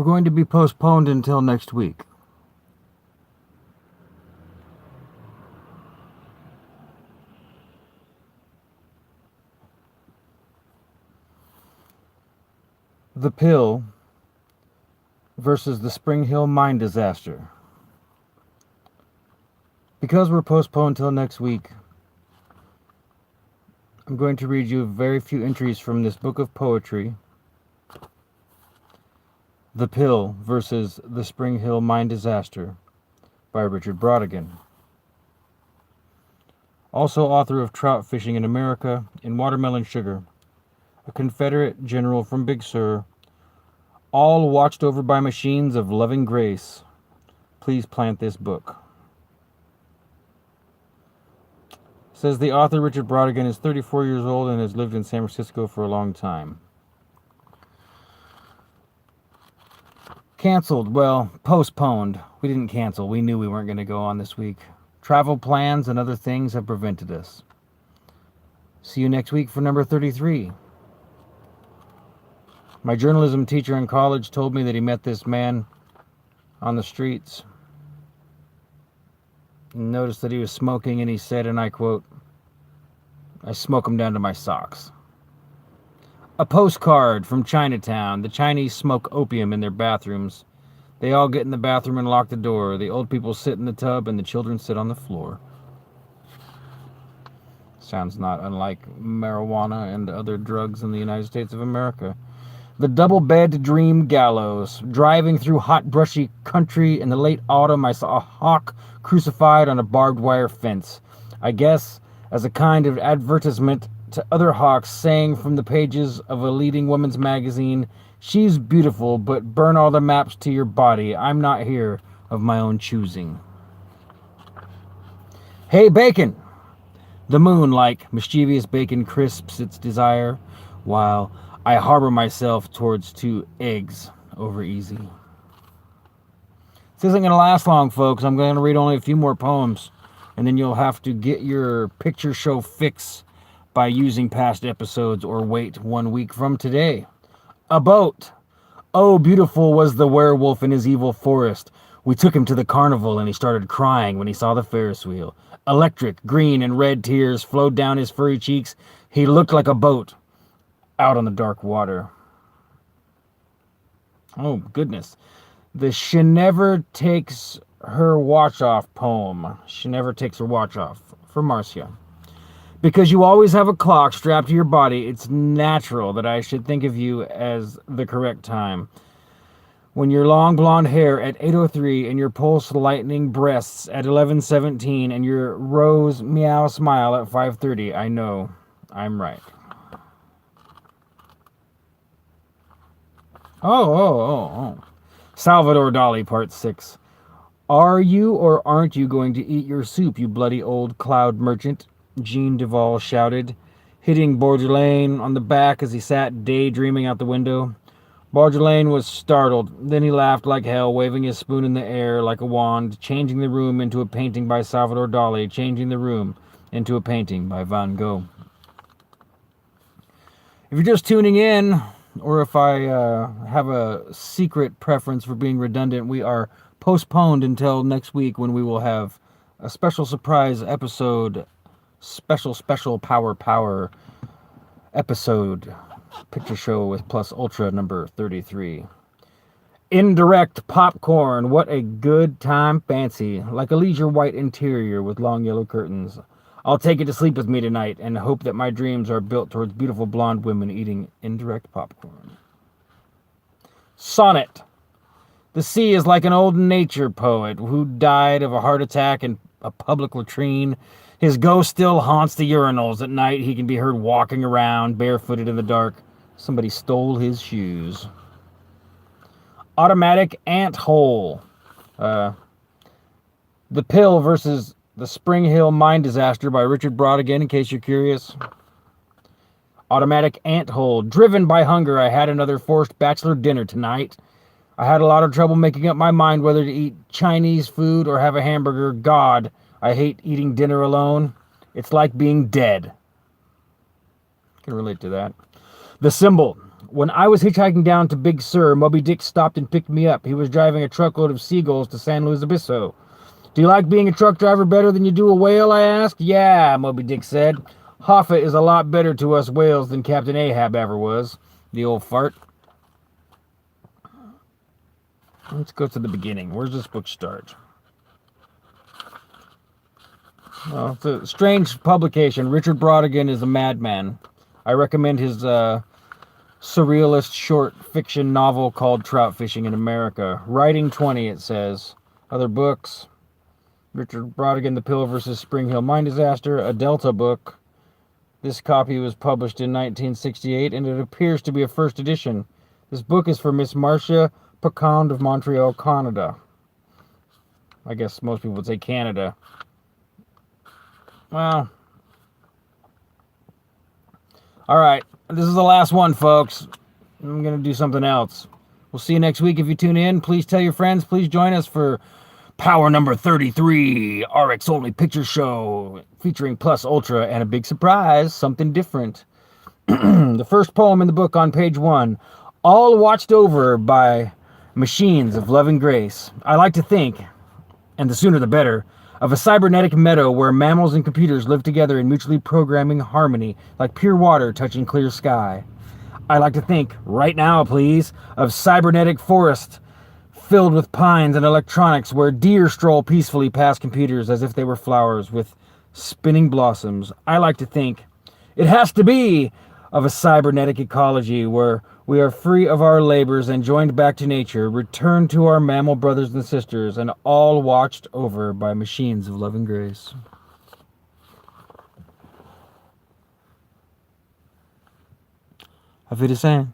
We're going to be postponed until next week. The pill versus the Spring Hill mine disaster. Because we're postponed till next week, I'm going to read you very few entries from this book of poetry, The Pill versus the Spring Hill Mine Disaster by Richard Brodigan. Also author of Trout Fishing in America and Watermelon Sugar, a Confederate general from Big Sur, all watched over by machines of loving grace. Please plant this book. Says the author Richard Brodigan is 34 years old and has lived in San Francisco for a long time. Canceled. Well, postponed. We didn't cancel. We knew we weren't going to go on this week. Travel plans and other things have prevented us. See you next week for number 33. My journalism teacher in college told me that he met this man on the streets. Noticed that he was smoking, and he said, and I quote, "I smoke him down to my socks." A postcard from Chinatown. The Chinese smoke opium in their bathrooms. They all get in the bathroom and lock the door. The old people sit in the tub and the children sit on the floor. Sounds not unlike marijuana and other drugs in the United States of America. The double-bed dream gallows. Driving through hot, brushy country in the late autumn, I saw a hawk crucified on a barbed wire fence. I guess as a kind of advertisement to other hawks saying from the pages of a leading women's magazine, "She's beautiful, but burn all the maps to your body. I'm not here of my own choosing." Hey, bacon! The moon, like mischievous bacon, crisps its desire, while I harbor myself towards 2 eggs over easy. This isn't going to last long, folks. I'm going to read only a few more poems, and then you'll have to get your picture show fix by using past episodes or wait 1 week from today. A boat. Oh, beautiful was the werewolf in his evil forest. We took him to the carnival, and he started crying when he saw the Ferris wheel. Electric, green, and red tears flowed down his furry cheeks. He looked like a boat out on the dark water. Oh, goodness. The She Never Takes Her Watch Off poem. She Never Takes Her Watch Off, for Marcia. Because you always have a clock strapped to your body, it's natural that I should think of you as the correct time. When your long blonde hair at 8:03 and your pulse lightning breasts at 11:17 and your rose meow smile at 5:30, I know I'm right. Oh. Salvador Dali, Part 6. Are you or aren't you going to eat your soup, you bloody old cloud merchant? Jean Duval shouted, hitting Bourdelane on the back as he sat daydreaming out the window. Bourdelane was startled. Then he laughed like hell, waving his spoon in the air like a wand, changing the room into a painting by Salvador Dali, changing the room into a painting by Van Gogh. If you're just tuning in, or if I have a secret preference for being redundant, we are postponed until next week when we will have a special surprise episode, special power episode, picture show with Plus Ultra number 33. Indirect popcorn, what a good time fancy, like a leisure white interior with long yellow curtains. I'll take it to sleep with me tonight and hope that my dreams are built towards beautiful blonde women eating indirect popcorn. Sonnet. The sea is like an old nature poet who died of a heart attack in a public latrine. His ghost still haunts the urinals. At night he can be heard walking around barefooted in the dark. Somebody stole his shoes. Automatic ant hole. The Pill versus the Spring Hill Mine Disaster by Richard Brodigan, in case you're curious. Automatic ant hole. Driven by hunger, I had another forced bachelor dinner tonight. I had a lot of trouble making up my mind whether to eat Chinese food or have a hamburger. God, I hate eating dinner alone. It's like being dead. I can relate to that. The Symbol. When I was hitchhiking down to Big Sur, Moby Dick stopped and picked me up. He was driving a truckload of seagulls to San Luis Obispo. Do you like being a truck driver better than you do a whale, I asked. Yeah, Moby Dick said. Hoffa is a lot better to us whales than Captain Ahab ever was. The old fart. Let's go to the beginning. Where's this book start? Well, it's a strange publication. Richard Brautigan is a madman. I recommend his surrealist short fiction novel called Trout Fishing in America. Writing 20, it says. Other books. Richard Brautigan, The Pill vs. Spring Hill Mine Disaster, a Delta book. This copy was published in 1968, and it appears to be a first edition. This book is for Miss Marcia Picond of Montreal, Canada. I guess most people would say Canada. Well, all right. This is the last one, folks. I'm going to do something else. We'll see you next week if you tune in. Please tell your friends. Please join us for Power number 33, RX Only Picture Show, featuring Plus Ultra and a big surprise, something different. The first poem in the book on page 1, all watched over by machines of loving grace. I like to think, and the sooner the better, of a cybernetic meadow where mammals and computers live together in mutually programming harmony, like pure water touching clear sky. I like to think, right now please, of cybernetic forest filled with pines and electronics where deer stroll peacefully past computers as if they were flowers with spinning blossoms. I like to think it has to be of a cybernetic ecology where we are free of our labors and joined back to nature, returned to our mammal brothers and sisters, and all watched over by machines of loving grace. Auf Wiedersehen.